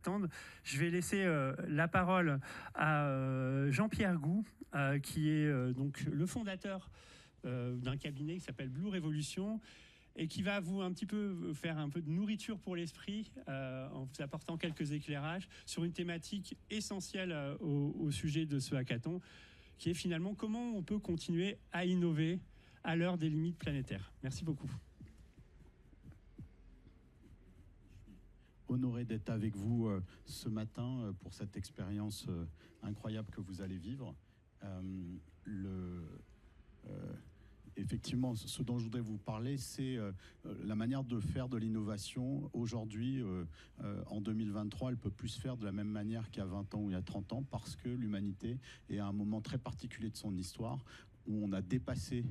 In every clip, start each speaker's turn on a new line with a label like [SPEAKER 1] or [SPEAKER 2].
[SPEAKER 1] attendre. Je vais laisser la parole à Jean-Pierre Gou, qui est donc le fondateur d'un cabinet qui s'appelle Blue Révolution et qui va vous un petit peu faire un peu de nourriture pour l'esprit en vous apportant quelques éclairages sur une thématique essentielle au sujet de ce hackathon, qui est finalement comment on peut continuer à innover à l'heure des limites planétaires. Merci beaucoup.
[SPEAKER 2] Honoré d'être avec vous ce matin pour cette expérience incroyable que vous allez vivre. Effectivement, ce dont je voudrais vous parler, c'est la manière de faire de l'innovation. Aujourd'hui, en 2023, elle ne peut plus se faire de la même manière qu'il y a 20 ans ou il y a 30 ans parce que l'humanité est à un moment très particulier de son histoire où on a dépassé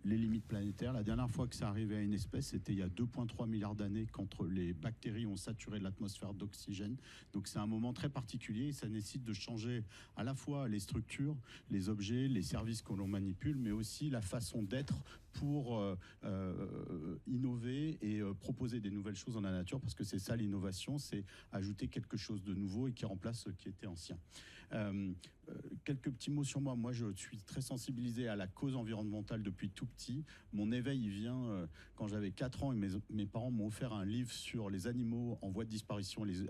[SPEAKER 2] les limites planétaires. La dernière fois que ça arrivait à une espèce, c'était il y a 2,3 milliards d'années quand les bactéries ont saturé l'atmosphère d'oxygène. Donc c'est un moment très particulier et ça nécessite de changer à la fois les structures, les objets, les services que l'on manipule, mais aussi la façon d'être pour innover et proposer des nouvelles choses dans la nature, parce que c'est ça l'innovation, c'est ajouter quelque chose de nouveau et qui remplace ce qui était ancien. Quelques petits mots sur moi. Moi, je suis très sensibilisé à la cause environnementale depuis tout petit. Mon éveil, il vient quand j'avais 4 ans et mes parents m'ont offert un livre sur les animaux en voie de disparition, les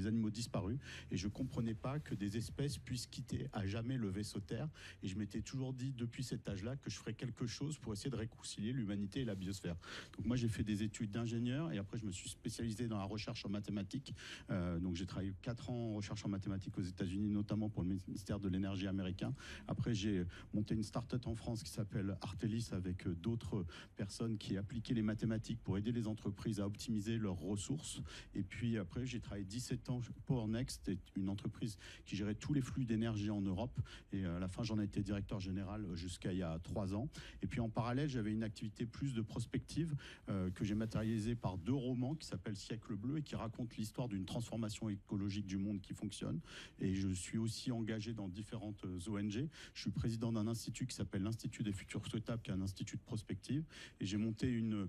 [SPEAKER 2] animaux disparus. Et je ne comprenais pas que des espèces puissent quitter à jamais le vaisseau Terre. Et je m'étais toujours dit depuis cet âge-là que je ferais quelque chose pour essayer de réconcilier l'humanité et la biosphère. Donc moi, j'ai fait des études d'ingénieur et après, je me suis spécialisé dans la recherche en mathématiques. Donc j'ai travaillé 4 ans en recherche en mathématiques aux États-Unis, notamment pour le ministère de l'énergie américain. Après, j'ai monté une start-up en France qui s'appelle Artelis avec d'autres personnes qui appliquaient les mathématiques pour aider les entreprises à optimiser leurs ressources. Et puis après, j'ai travaillé 17 ans pour Next, une entreprise qui gérait tous les flux d'énergie en Europe. Et à la fin, j'en ai été directeur général jusqu'à il y a 3 ans. Et puis en parallèle, j'avais une activité plus de prospective que j'ai matérialisée par 2 romans qui s'appellent Siècle bleu et qui racontent l'histoire d'une transformation écologique du monde qui fonctionne. Et je suis aussi engagé dans différentes ONG. Je suis président d'un institut qui s'appelle l'Institut des futurs souhaitables, qui est un institut de prospective. Et j'ai monté une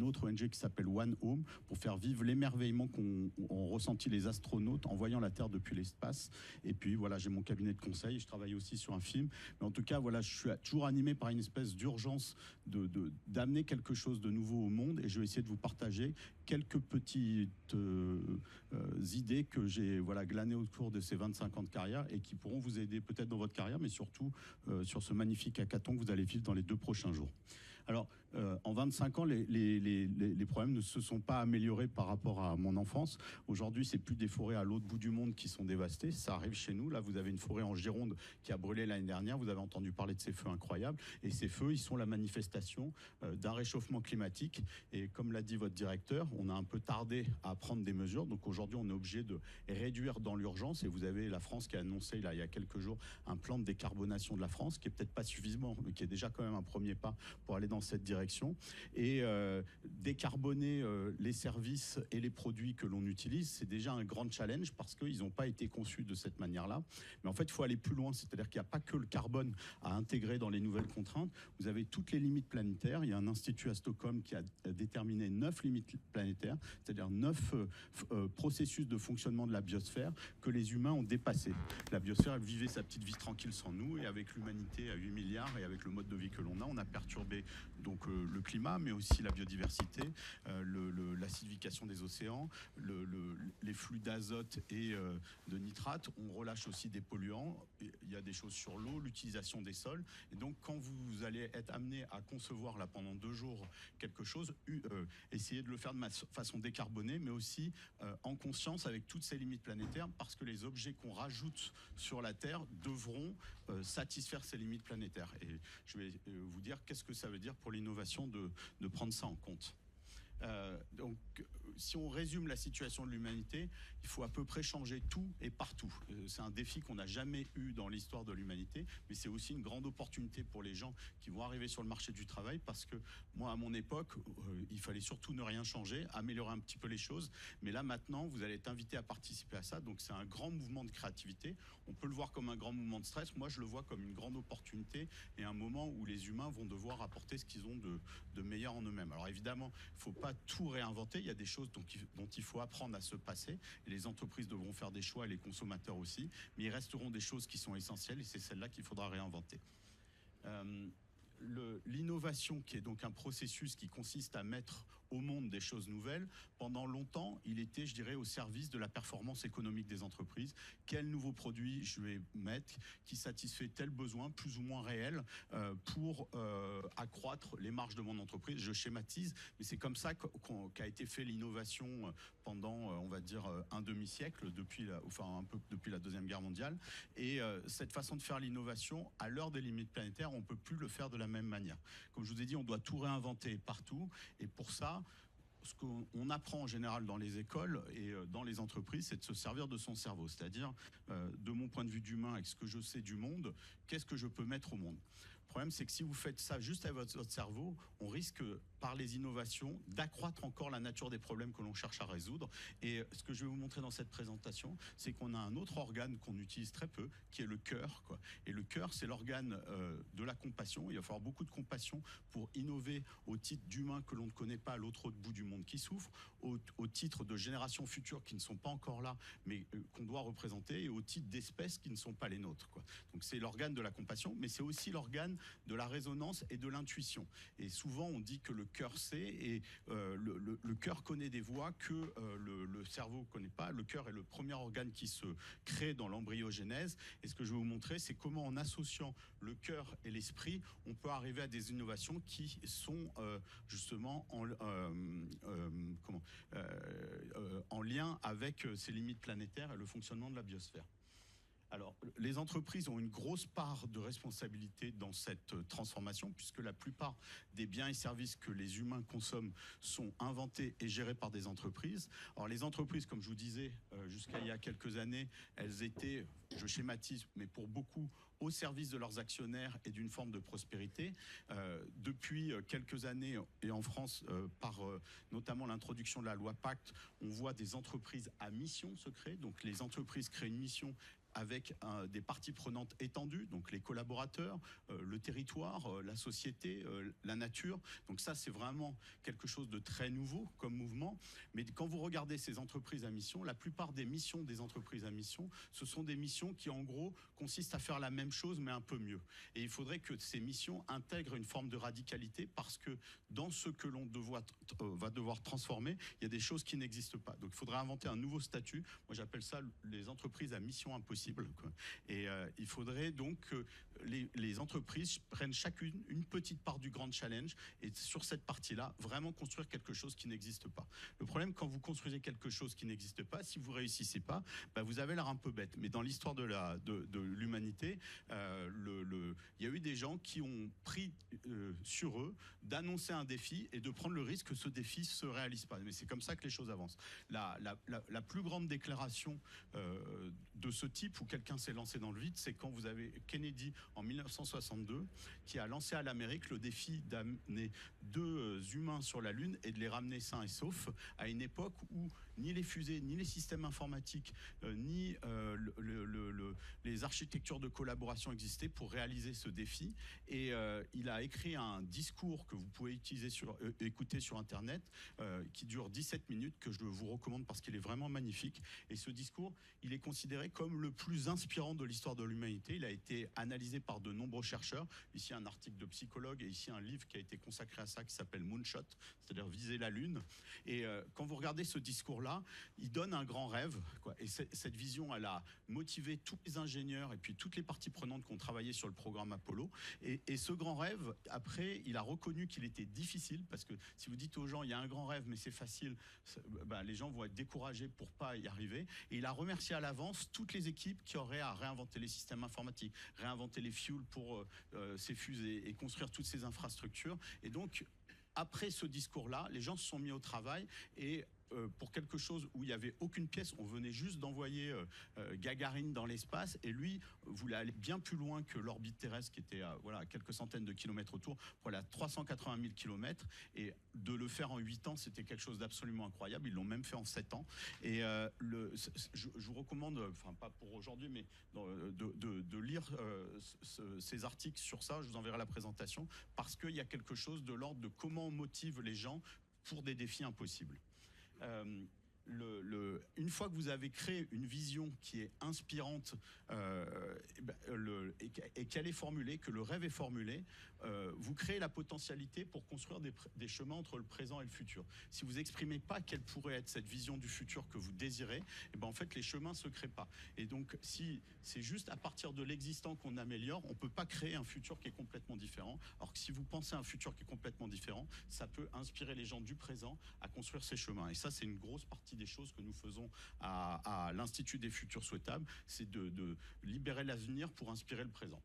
[SPEAKER 2] autre ONG qui s'appelle One Home pour faire vivre l'émerveillement qu'ont ressenti les astronautes en voyant la Terre depuis l'espace. Et puis voilà, j'ai mon cabinet de conseil et je travaille aussi sur un film. Mais en tout cas, voilà, je suis toujours animé par une espèce d'urgence d'amener quelque chose de nouveau au monde et je vais essayer de vous partager quelques petites idées que j'ai glanées au cours de ces 25 ans de carrière et qui pourront vous aider peut-être dans votre carrière, mais surtout sur ce magnifique hackathon que vous allez vivre dans les 2 prochains jours. Alors, en 25 ans, les problèmes ne se sont pas améliorés par rapport à mon enfance. Aujourd'hui, c'est plus des forêts à l'autre bout du monde qui sont dévastées. Ça arrive chez nous. Là, vous avez une forêt en Gironde qui a brûlé l'année dernière. Vous avez entendu parler de ces feux incroyables. Et ces feux, ils sont la manifestation d'un réchauffement climatique. Et comme l'a dit votre directeur, on a un peu tardé à prendre des mesures. Donc aujourd'hui, on est obligé de réduire dans l'urgence. Et vous avez la France qui a annoncé, là, il y a quelques jours, un plan de décarbonation de la France qui est peut-être pas suffisant, mais qui est déjà quand même un premier pas pour aller dans cette direction. Et décarboner les services et les produits que l'on utilise, c'est déjà un grand challenge parce qu'ils n'ont pas été conçus de cette manière-là. Mais en fait, il faut aller plus loin, c'est-à-dire qu'il n'y a pas que le carbone à intégrer dans les nouvelles contraintes. Vous avez toutes les limites planétaires. Il y a un institut à Stockholm qui a déterminé 9 limites planétaires, c'est-à-dire 9 processus de fonctionnement de la biosphère que les humains ont dépassés. La biosphère, elle vivait sa petite vie tranquille sans nous, et avec l'humanité à 8 milliards et avec le mode de vie que l'on a perturbé donc le climat, mais aussi la biodiversité, l'acidification des océans, les flux d'azote et de nitrates. On relâche aussi des polluants. Il y a des choses sur l'eau, l'utilisation des sols. Et donc, quand vous allez être amené à concevoir là pendant 2 jours quelque chose, essayez de le faire de façon décarbonée, mais aussi en conscience avec toutes ces limites planétaires, parce que les objets qu'on rajoute sur la Terre devront satisfaire ces limites planétaires. Et je vais vous dire qu'est-ce que ça veut dire pour l'innovation de prendre ça en compte. Donc, si on résume la situation de l'humanité, il faut à peu près changer tout et partout. C'est un défi qu'on n'a jamais eu dans l'histoire de l'humanité, mais c'est aussi une grande opportunité pour les gens qui vont arriver sur le marché du travail, parce que moi, à mon époque, il fallait surtout ne rien changer, améliorer un petit peu les choses, mais là, maintenant, vous allez être invité à participer à ça, donc c'est un grand mouvement de créativité. On peut le voir comme un grand mouvement de stress, moi, je le vois comme une grande opportunité et un moment où les humains vont devoir apporter ce qu'ils ont de meilleur en eux-mêmes. Alors évidemment, il ne faut pas tout réinventer, il y a des choses choses dont il faut apprendre à se passer. Et les entreprises devront faire des choix et les consommateurs aussi. Mais il resteront des choses qui sont essentielles et c'est celles-là qu'il faudra réinventer. L'innovation, qui est donc un processus qui consiste à mettre au monde des choses nouvelles, pendant longtemps, il était, je dirais, au service de la performance économique des entreprises. Quel nouveau produit je vais mettre qui satisfait tel besoin, plus ou moins réel, pour accroître les marges de mon entreprise. Je schématise, mais c'est comme ça qu'a été fait l'innovation pendant, on va dire, un demi-siècle, un peu depuis la Deuxième Guerre mondiale. Et cette façon de faire l'innovation, à l'heure des limites planétaires, on ne peut plus le faire de la même manière. Comme je vous ai dit, on doit tout réinventer partout. Et pour ça, ce qu'on apprend en général dans les écoles et dans les entreprises, c'est de se servir de son cerveau. C'est-à-dire, de mon point de vue d'humain, avec ce que je sais du monde, qu'est-ce que je peux mettre au monde ? Le problème, c'est que si vous faites ça juste avec votre cerveau, on risque, par les innovations, d'accroître encore la nature des problèmes que l'on cherche à résoudre. Et ce que je vais vous montrer dans cette présentation, c'est qu'on a un autre organe qu'on utilise très peu, qui est le cœur, quoi. Et le cœur, c'est l'organe de la compassion. Il va falloir beaucoup de compassion pour innover au titre d'humains que l'on ne connaît pas à l'autre bout du monde qui souffrent, au titre de générations futures qui ne sont pas encore là, mais qu'on doit représenter, et au titre d'espèces qui ne sont pas les nôtres, quoi. Donc c'est l'organe de la compassion, mais c'est aussi l'organe de la résonance et de l'intuition. Et souvent, on dit que le cœur sait, et le cœur connaît des voies que le cerveau ne connaît pas. Le cœur est le premier organe qui se crée dans l'embryogénèse. Et ce que je vais vous montrer, c'est comment, en associant le cœur et l'esprit, on peut arriver à des innovations qui sont justement en lien avec ces limites planétaires et le fonctionnement de la biosphère. Alors, les entreprises ont une grosse part de responsabilité dans cette transformation, puisque la plupart des biens et services que les humains consomment sont inventés et gérés par des entreprises. Alors, les entreprises, comme je vous disais, jusqu'à il y a quelques années, elles étaient, je schématise, mais pour beaucoup, au service de leurs actionnaires et d'une forme de prospérité. Depuis quelques années, et en France, par notamment l'introduction de la loi Pacte, on voit des entreprises à mission se créer. Donc, les entreprises créent une mission avec des parties prenantes étendues, donc les collaborateurs, le territoire, la société, la nature. Donc ça, c'est vraiment quelque chose de très nouveau comme mouvement. Mais quand vous regardez ces entreprises à mission, la plupart des missions des entreprises à mission, ce sont des missions qui, en gros, consistent à faire la même chose, mais un peu mieux. Et il faudrait que ces missions intègrent une forme de radicalité, parce que dans ce que l'on va devoir transformer, il y a des choses qui n'existent pas. Donc il faudrait inventer un nouveau statut. Moi, j'appelle ça les entreprises à mission impossible. Quoi. Et il faudrait donc que les entreprises prennent chacune une petite part du grand challenge, et sur cette partie-là, vraiment construire quelque chose qui n'existe pas. Le problème, quand vous construisez quelque chose qui n'existe pas, si vous réussissez pas, vous avez l'air un peu bête. Mais dans l'histoire de l'humanité, il y a eu des gens qui ont pris sur eux d'annoncer un défi et de prendre le risque que ce défi se réalise pas. Mais c'est comme ça que les choses avancent. La plus grande déclaration de ce type, où quelqu'un s'est lancé dans le vide, c'est quand vous avez Kennedy en 1962 qui a lancé à l'Amérique le défi d'amener 2 humains sur la Lune et de les ramener sains et saufs, à une époque où ni les fusées, ni les systèmes informatiques, ni les architectures de collaboration existaient pour réaliser ce défi. Et il a écrit un discours que vous pouvez écouter sur Internet, qui dure 17 minutes, que je vous recommande parce qu'il est vraiment magnifique. Et ce discours, il est considéré comme le plus inspirant de l'histoire de l'humanité. Il a été analysé par de nombreux chercheurs. Ici, un article de psychologue, et ici, un livre qui a été consacré à ça, qui s'appelle Moonshot, c'est-à-dire viser la Lune. Et quand vous regardez ce discours-là, il donne un grand rêve, quoi. Et cette vision, elle a motivé tous les ingénieurs et puis toutes les parties prenantes qui ont travaillé sur le programme Apollo. Et ce grand rêve, après, il a reconnu qu'il était difficile, parce que si vous dites aux gens, il y a un grand rêve, mais c'est facile, les gens vont être découragés pour pas y arriver. Et il a remercié à l'avance toutes les équipes qui auraient à réinventer les systèmes informatiques, réinventer les fuels pour ces fusées et construire toutes ces infrastructures. Et donc, après ce discours-là, les gens se sont mis au travail, et pour quelque chose où il n'y avait aucune pièce, on venait juste d'envoyer Gagarine dans l'espace, et lui voulait aller bien plus loin que l'orbite terrestre, qui était à quelques centaines de kilomètres autour, pour aller à 380 000 kilomètres, et de le faire en 8 ans, c'était quelque chose d'absolument incroyable. Ils l'ont même fait en 7 ans. Et je vous recommande, enfin pas pour aujourd'hui, mais de lire ces articles sur ça. Je vous enverrai la présentation, parce qu'il y a quelque chose de l'ordre de comment on motive les gens pour des défis impossibles. Une fois que vous avez créé une vision qui est inspirante et qu'elle est formulée, que le rêve est formulé, vous créez la potentialité pour construire des chemins entre le présent et le futur. Si vous n'exprimez pas quelle pourrait être cette vision du futur que vous désirez, et ben en fait les chemins ne se créent pas. Et donc si c'est juste à partir de l'existant qu'on améliore, on ne peut pas créer un futur qui est complètement différent. Alors que si vous pensez à un futur qui est complètement différent, ça peut inspirer les gens du présent à construire ces chemins. Et ça, c'est une grosse partie des choses que nous faisons à l'Institut des futurs souhaitables, c'est de libérer l'avenir pour inspirer le présent.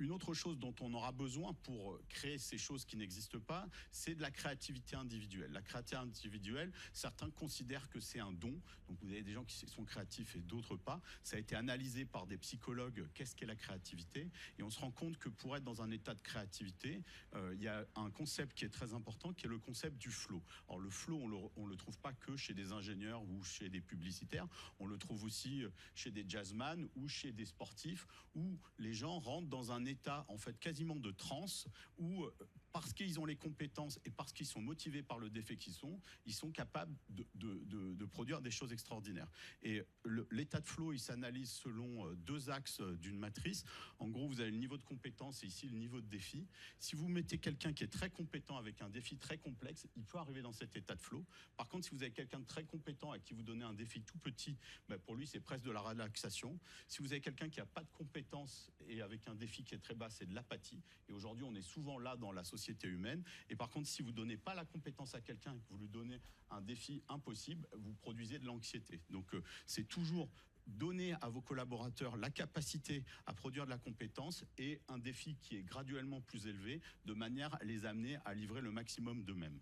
[SPEAKER 2] Une autre chose dont on aura besoin pour créer ces choses qui n'existent pas, c'est de la créativité individuelle. La créativité individuelle, certains considèrent que c'est un don. Donc vous avez des gens qui sont créatifs et d'autres pas. Ça a été analysé par des psychologues, qu'est-ce qu'est la créativité. Et on se rend compte que pour être dans un état de créativité, il y a un concept qui est très important, qui est le concept du flow. Alors le flow, on le trouve pas que chez des ingénieurs ou chez des publicitaires. On le trouve aussi chez des jazzman ou chez des sportifs, où les gens rentrent dans un état en fait quasiment de transe où parce qu'ils ont les compétences et parce qu'ils sont motivés par le défi qu'ils sont capables de produire des choses extraordinaires. Et l'état de flow, il s'analyse selon deux axes d'une matrice. En gros, vous avez le niveau de compétence et ici le niveau de défi. Si vous mettez quelqu'un qui est très compétent avec un défi très complexe, il peut arriver dans cet état de flow. Par contre, si vous avez quelqu'un de très compétent à qui vous donnez un défi tout petit, ben pour lui, c'est presque de la relaxation. Si vous avez quelqu'un qui n'a pas de compétences et avec un défi qui est très bas, c'est de l'apathie. Et aujourd'hui, on est souvent là dans la société humaine. Et par contre, si vous ne donnez pas la compétence à quelqu'un et que vous lui donnez un défi impossible, vous produisez de l'anxiété. Donc, c'est toujours donner à vos collaborateurs la capacité à produire de la compétence et un défi qui est graduellement plus élevé, de manière à les amener à livrer le maximum d'eux-mêmes.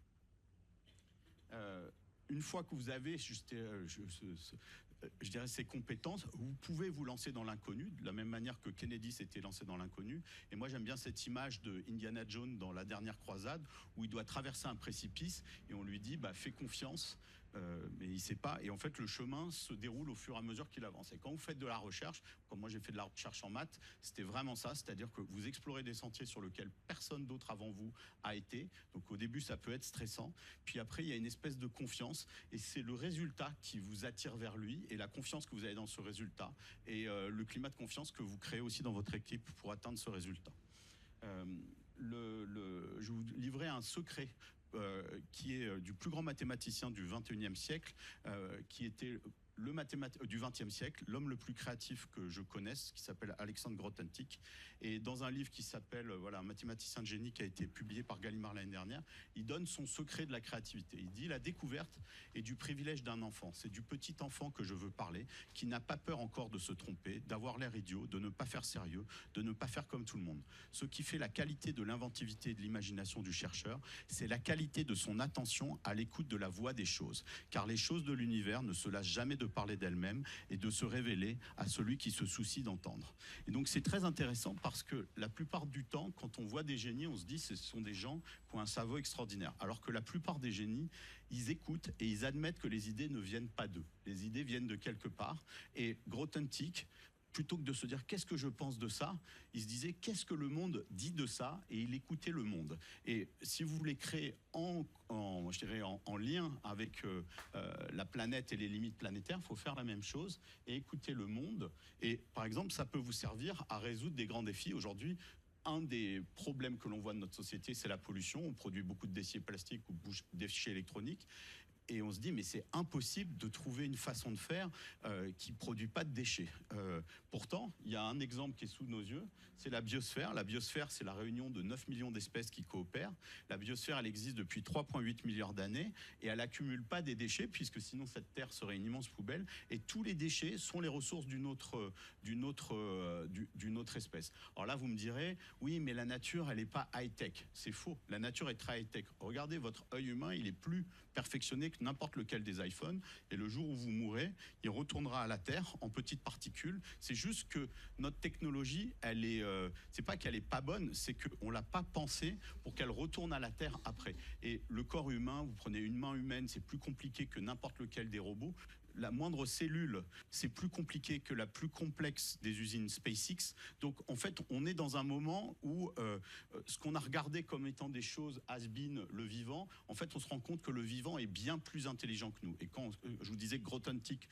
[SPEAKER 2] Une fois que vous avez je dirais ces compétences, vous pouvez vous lancer dans l'inconnu, de la même manière que Kennedy s'était lancé dans l'inconnu. Et moi, j'aime bien cette image de Indiana Jones dans La Dernière Croisade, où il doit traverser un précipice et on lui dit, fais confiance. Mais il ne sait pas. Et en fait, le chemin se déroule au fur et à mesure qu'il avance. Et quand vous faites de la recherche, comme moi j'ai fait de la recherche en maths, c'était vraiment ça. C'est-à-dire que vous explorez des sentiers sur lesquels personne d'autre avant vous a été. Donc au début, ça peut être stressant. Puis après, il y a une espèce de confiance. Et c'est le résultat qui vous attire vers lui et la confiance que vous avez dans ce résultat. Et le climat de confiance que vous créez aussi dans votre équipe pour atteindre ce résultat. Je vais vous livrer un secret qui est du plus grand mathématicien du 21e siècle, qui était du 20e siècle, l'homme le plus créatif que je connaisse, qui s'appelle Alexandre Grothendieck. Et dans un livre qui s'appelle Un mathématicien de génie, qui a été publié par Gallimard l'année dernière, il donne son secret de la créativité. Il dit: la découverte est du privilège d'un enfant. C'est du petit enfant que je veux parler, qui n'a pas peur encore de se tromper, d'avoir l'air idiot, de ne pas faire sérieux, de ne pas faire comme tout le monde. Ce qui fait la qualité de l'inventivité et de l'imagination du chercheur, c'est la qualité de son attention à l'écoute de la voix des choses. Car les choses de l'univers ne se lassent jamais de parler d'elles-mêmes et de se révéler à celui qui se soucie d'entendre. Et donc c'est très intéressant parce que la plupart du temps, quand on voit des génies, on se dit que ce sont des gens qui ont un cerveau extraordinaire. Alors que la plupart des génies, ils écoutent et ils admettent que les idées ne viennent pas d'eux. Les idées viennent de quelque part. Et Grothendieck, plutôt que de se dire qu'est-ce que je pense de ça, il se disait qu'est-ce que le monde dit de ça, et il écoutait le monde. Et si vous voulez créer en lien avec la planète et les limites planétaires, il faut faire la même chose et écouter le monde. Et par exemple, ça peut vous servir à résoudre des grands défis. Aujourd'hui, un des problèmes que l'on voit de notre société, c'est la pollution. On produit beaucoup de déchets plastiques ou de déchets électroniques. Et on se dit, mais c'est impossible de trouver une façon de faire qui ne produit pas de déchets. Pourtant, il y a un exemple qui est sous nos yeux, c'est la biosphère. La biosphère, c'est la réunion de 9 millions d'espèces qui coopèrent. La biosphère, elle existe depuis 3,8 milliards d'années et elle n'accumule pas des déchets, puisque sinon cette Terre serait une immense poubelle. Et tous les déchets sont les ressources d'une autre espèce. Alors là, vous me direz, oui, mais la nature, elle n'est pas high-tech. C'est faux. La nature est très high-tech. Regardez, votre œil humain, il est plus perfectionné que n'importe lequel des iPhones, et le jour où vous mourrez, il retournera à la Terre en petites particules. C'est juste que notre technologie, elle est, c'est pas qu'elle est pas bonne, c'est qu'on l'a pas pensée pour qu'elle retourne à la Terre après. Et le corps humain, vous prenez une main humaine, c'est plus compliqué que n'importe lequel des robots. la moindre cellule, c'est plus compliqué que la plus complexe des usines SpaceX. Donc en fait, on est dans un moment où ce qu'on a regardé comme étant des choses has-been, le vivant, en fait, on se rend compte que le vivant est bien plus intelligent que nous. Et quand je vous disais que Grothendieck,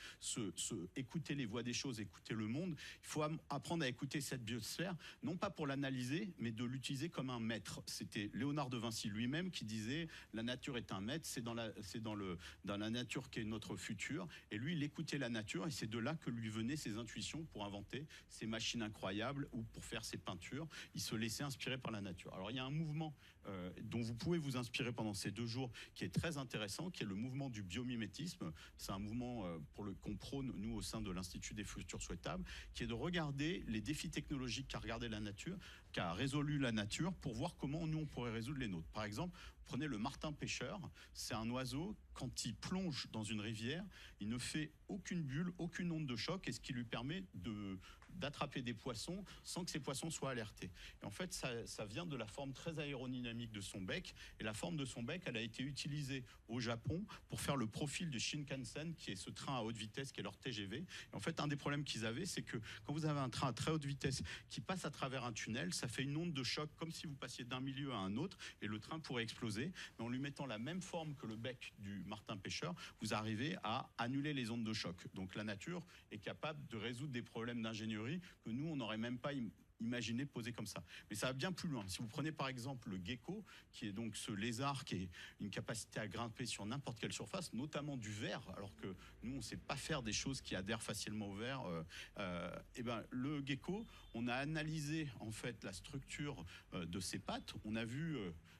[SPEAKER 2] écouter les voix des choses, écouter le monde, il faut apprendre à écouter cette biosphère, non pas pour l'analyser, mais de l'utiliser comme un maître. C'était Léonard de Vinci lui-même qui disait la nature est un maître, c'est dans la nature qu'est notre futur. Et lui, il écoutait la nature et c'est de là que lui venaient ses intuitions pour inventer ces machines incroyables ou pour faire ses peintures. Il se laissait inspirer par la nature. Alors il y a un mouvement dont vous pouvez vous inspirer pendant ces 2 jours qui est très intéressant, qui est le mouvement du biomimétisme. C'est un mouvement qu'on prône, nous, au sein de l'Institut des futurs souhaitables, qui est de regarder les défis technologiques qu'a regardé la nature, qu'a résolu la nature, pour voir comment nous, on pourrait résoudre les nôtres. Par exemple, prenez le martin pêcheur. C'est un oiseau, quand il plonge dans une rivière, il ne fait aucune bulle, aucune onde de choc, et ce qui lui permet d'attraper des poissons sans que ces poissons soient alertés. Et en fait, ça vient de la forme très aérodynamique de son bec. Et la forme de son bec, elle a été utilisée au Japon pour faire le profil de Shinkansen, qui est ce train à haute vitesse, qui est leur TGV. Et en fait, un des problèmes qu'ils avaient, c'est que quand vous avez un train à très haute vitesse qui passe à travers un tunnel, ça fait une onde de choc comme si vous passiez d'un milieu à un autre, et le train pourrait exploser. Mais en lui mettant la même forme que le bec du martin pêcheur, vous arrivez à annuler les ondes de choc. Donc la nature est capable de résoudre des problèmes d'ingénierie que nous, on n'aurait même pas imaginé poser comme ça. Mais ça va bien plus loin. Si vous prenez par exemple le gecko, qui est donc ce lézard qui a une capacité à grimper sur n'importe quelle surface, notamment du verre, alors que nous, on ne sait pas faire des choses qui adhèrent facilement au verre, et ben, le gecko, on a analysé en fait la structure de ses pattes, on a vu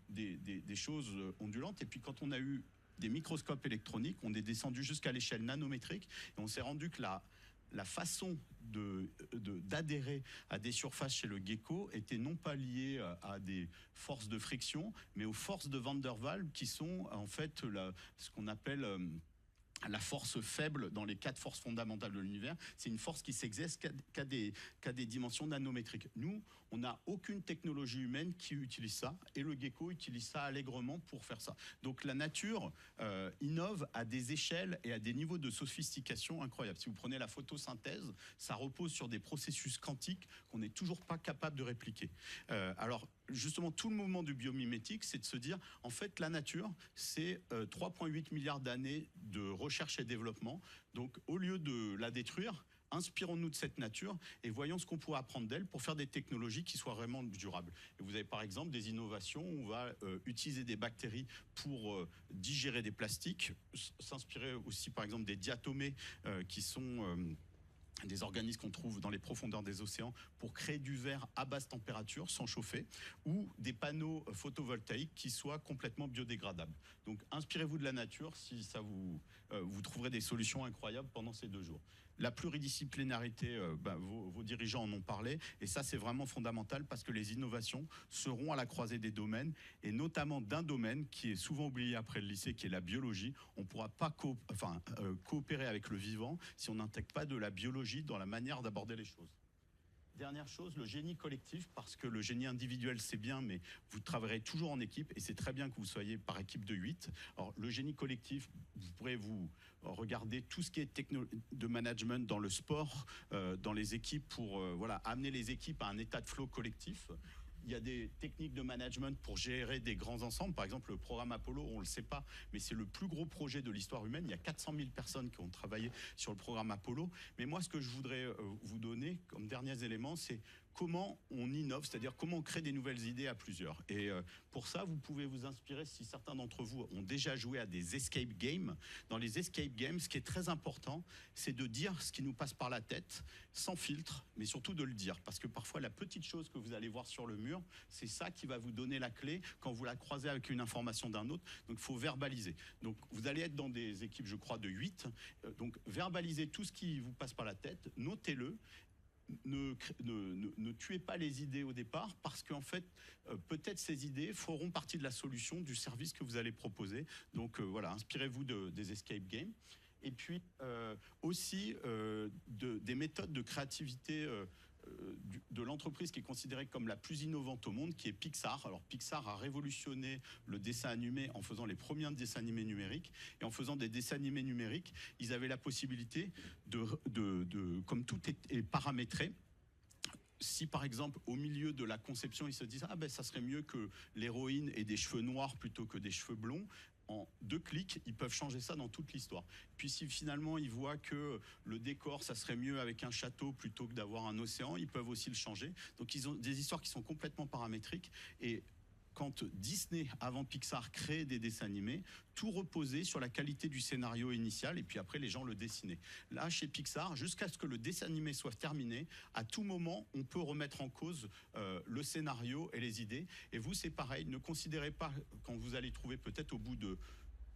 [SPEAKER 2] des choses ondulantes, et puis quand on a eu des microscopes électroniques, on est descendu jusqu'à l'échelle nanométrique, et on s'est rendu que la façon d'adhérer à des surfaces chez le gecko était non pas liée à des forces de friction, mais aux forces de Van der Waals, qui sont en fait ce qu'on appelle la force faible dans les 4 forces fondamentales de l'univers. C'est une force qui s'exerce qu'à des dimensions nanométriques. Nous, on n'a aucune technologie humaine qui utilise ça, et le gecko utilise ça allègrement pour faire ça. Donc la nature innove à des échelles et à des niveaux de sophistication incroyables. Si vous prenez la photosynthèse, ça repose sur des processus quantiques qu'on n'est toujours pas capable de répliquer. Alors justement, tout le mouvement du biomimétique, c'est de se dire, en fait, la nature, c'est 3,8 milliards d'années de recherche et développement. Donc, au lieu de la détruire, inspirons-nous de cette nature et voyons ce qu'on pourrait apprendre d'elle pour faire des technologies qui soient vraiment durables. Et vous avez par exemple des innovations où on va utiliser des bactéries pour digérer des plastiques, s'inspirer aussi par exemple des diatomées qui sont des organismes qu'on trouve dans les profondeurs des océans pour créer du verre à basse température sans chauffer, ou des panneaux photovoltaïques qui soient complètement biodégradables. Donc inspirez-vous de la nature, si ça vous trouverez des solutions incroyables pendant ces 2 jours. La pluridisciplinarité, vos dirigeants en ont parlé, et ça c'est vraiment fondamental parce que les innovations seront à la croisée des domaines, et notamment d'un domaine qui est souvent oublié après le lycée, qui est la biologie. On ne pourra pas coopérer avec le vivant si on n'intègre pas de la biologie dans la manière d'aborder les choses. Dernière chose, le génie collectif, parce que le génie individuel c'est bien, mais vous travaillerez toujours en équipe, et c'est très bien que vous soyez par équipe de 8. Alors le génie collectif, vous pourrez vous regarder tout ce qui est de management dans le sport, dans les équipes, pour amener les équipes à un état de flow collectif. Il y a des techniques de management pour gérer des grands ensembles. Par exemple, le programme Apollo, on ne le sait pas, mais c'est le plus gros projet de l'histoire humaine. Il y a 400 000 personnes qui ont travaillé sur le programme Apollo. Mais moi, ce que je voudrais vous donner comme derniers éléments, c'est comment on innove, c'est-à-dire comment on crée des nouvelles idées à plusieurs. Et pour ça, vous pouvez vous inspirer, si certains d'entre vous ont déjà joué à des escape games. Dans les escape games, ce qui est très important, c'est de dire ce qui nous passe par la tête, sans filtre, mais surtout de le dire. Parce que parfois, la petite chose que vous allez voir sur le mur, c'est ça qui va vous donner la clé quand vous la croisez avec une information d'un autre. Donc, il faut verbaliser. Donc, vous allez être dans des équipes, je crois, de 8. Donc, verbalisez tout ce qui vous passe par la tête, notez-le. Ne tuez pas les idées au départ, parce qu'en fait, peut-être ces idées feront partie de la solution du service que vous allez proposer. Donc voilà, inspirez-vous des escape games. Et puis aussi des méthodes de créativité de l'entreprise qui est considérée comme la plus innovante au monde, qui est Pixar. Alors Pixar a révolutionné le dessin animé en faisant les premiers dessins animés numériques. Et en faisant des dessins animés numériques, ils avaient la possibilité comme tout est paramétré, si par exemple au milieu de la conception ils se disent ah ben ça serait mieux que l'héroïne ait des cheveux noirs plutôt que des cheveux blonds, en 2 clics, ils peuvent changer ça dans toute l'histoire. Puis si finalement ils voient que le décor, ça serait mieux avec un château plutôt que d'avoir un océan, ils peuvent aussi le changer. Donc ils ont des histoires qui sont complètement paramétriques. Et quand Disney, avant Pixar, créait des dessins animés, tout reposait sur la qualité du scénario initial et puis après les gens le dessinaient. Là, chez Pixar, jusqu'à ce que le dessin animé soit terminé, à tout moment, on peut remettre en cause le scénario et les idées. Et vous, c'est pareil, ne considérez pas, quand vous allez trouver peut-être au bout de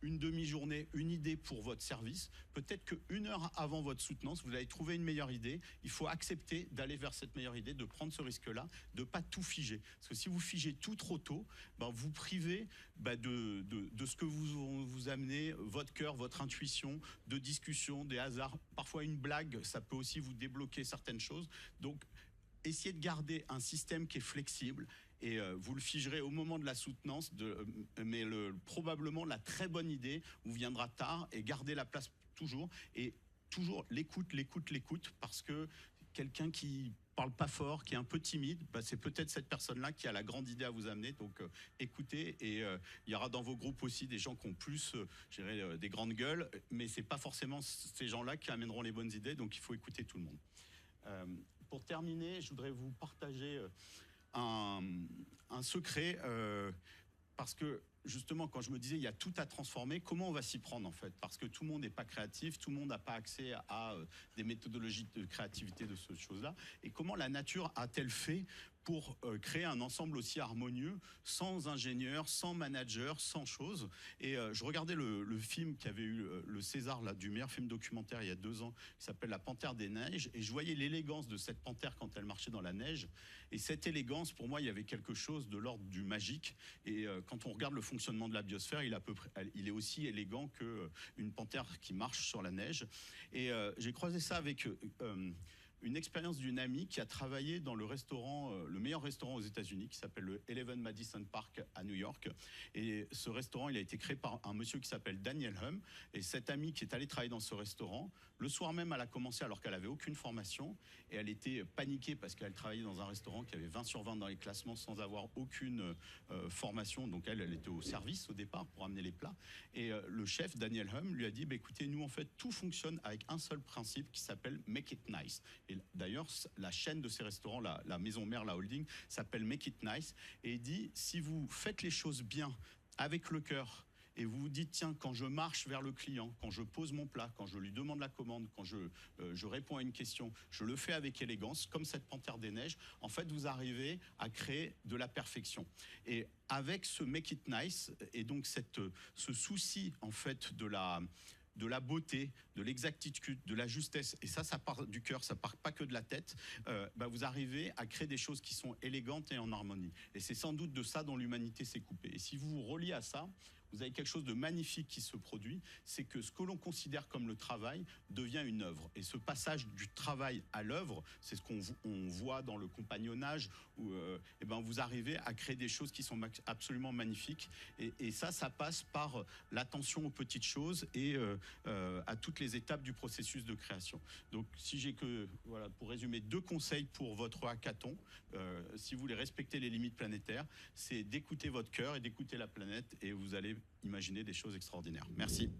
[SPEAKER 2] une demi-journée, une idée pour votre service, peut-être qu'une heure avant votre soutenance, vous allez trouver une meilleure idée. Il faut accepter d'aller vers cette meilleure idée, de prendre ce risque-là, de ne pas tout figer. Parce que si vous figez tout trop tôt, vous privez de ce que vous amenez, votre cœur, votre intuition, de discussion, des hasards. Parfois une blague, ça peut aussi vous débloquer certaines choses. Donc, essayez de garder un système qui est flexible. Et vous le figerez au moment de la soutenance, mais probablement la très bonne idée vous viendra tard, et gardez la place toujours. Et toujours l'écoute, parce que quelqu'un qui parle pas fort, qui est un peu timide, c'est peut-être cette personne-là qui a la grande idée à vous amener. Donc écoutez, et il y aura dans vos groupes aussi des gens qui ont plus, je dirais, des grandes gueules, mais c'est pas forcément ces gens-là qui amèneront les bonnes idées, donc il faut écouter tout le monde. Pour terminer, je voudrais vous partager un secret, parce que justement quand je me disais il y a tout à transformer, comment on va s'y prendre en fait, parce que tout le monde n'est pas créatif, tout le monde n'a pas accès à des méthodologies de créativité de ces choses-là, et comment la nature a-t-elle fait pour créer un ensemble aussi harmonieux, sans ingénieur, sans manager, sans chose. Et je regardais le film qui avait eu le César là, du meilleur film documentaire il y a 2 ans, qui s'appelle La Panthère des Neiges, et je voyais l'élégance de cette panthère quand elle marchait dans la neige. Et cette élégance, pour moi, il y avait quelque chose de l'ordre du magique. Et quand on regarde le fonctionnement de la biosphère, il est aussi élégant qu'une panthère qui marche sur la neige. Et j'ai croisé ça avec une expérience d'une amie qui a travaillé dans le restaurant, le meilleur restaurant aux États-Unis, qui s'appelle le Eleven Madison Park à New York. Et ce restaurant, il a été créé par un monsieur qui s'appelle Daniel Hum. Et cette amie qui est allée travailler dans ce restaurant, le soir même, elle a commencé alors qu'elle avait aucune formation, et elle était paniquée parce qu'elle travaillait dans un restaurant qui avait 20 sur 20 dans les classements sans avoir aucune formation. Donc elle était au service au départ pour amener les plats. Et le chef, Daniel Hum, lui a dit écoutez, nous en fait tout fonctionne avec un seul principe qui s'appelle Make It Nice. Et d'ailleurs, la chaîne de ces restaurants, la maison mère, la holding, s'appelle Make It Nice. Et il dit, si vous faites les choses bien, avec le cœur, et vous vous dites, tiens, quand je marche vers le client, quand je pose mon plat, quand je lui demande la commande, quand je réponds à une question, je le fais avec élégance, comme cette panthère des neiges, en fait, vous arrivez à créer de la perfection. Et avec ce Make It Nice, et donc ce souci, en fait, de la beauté, de l'exactitude, de la justesse, et ça part du cœur, ça part pas que de la tête, vous arrivez à créer des choses qui sont élégantes et en harmonie. Et c'est sans doute de ça dont l'humanité s'est coupée. Et si vous vous reliez à ça, vous avez quelque chose de magnifique qui se produit, c'est que ce que l'on considère comme le travail devient une œuvre. Et ce passage du travail à l'œuvre, c'est ce qu'on voit dans le compagnonnage, où vous arrivez à créer des choses qui sont absolument magnifiques. Et ça passe par l'attention aux petites choses et à toutes les étapes du processus de création. Donc si j'ai pour résumer, 2 conseils pour votre hackathon, si vous voulez respecter les limites planétaires, c'est d'écouter votre cœur et d'écouter la planète, et vous allez imaginer des choses extraordinaires. Merci.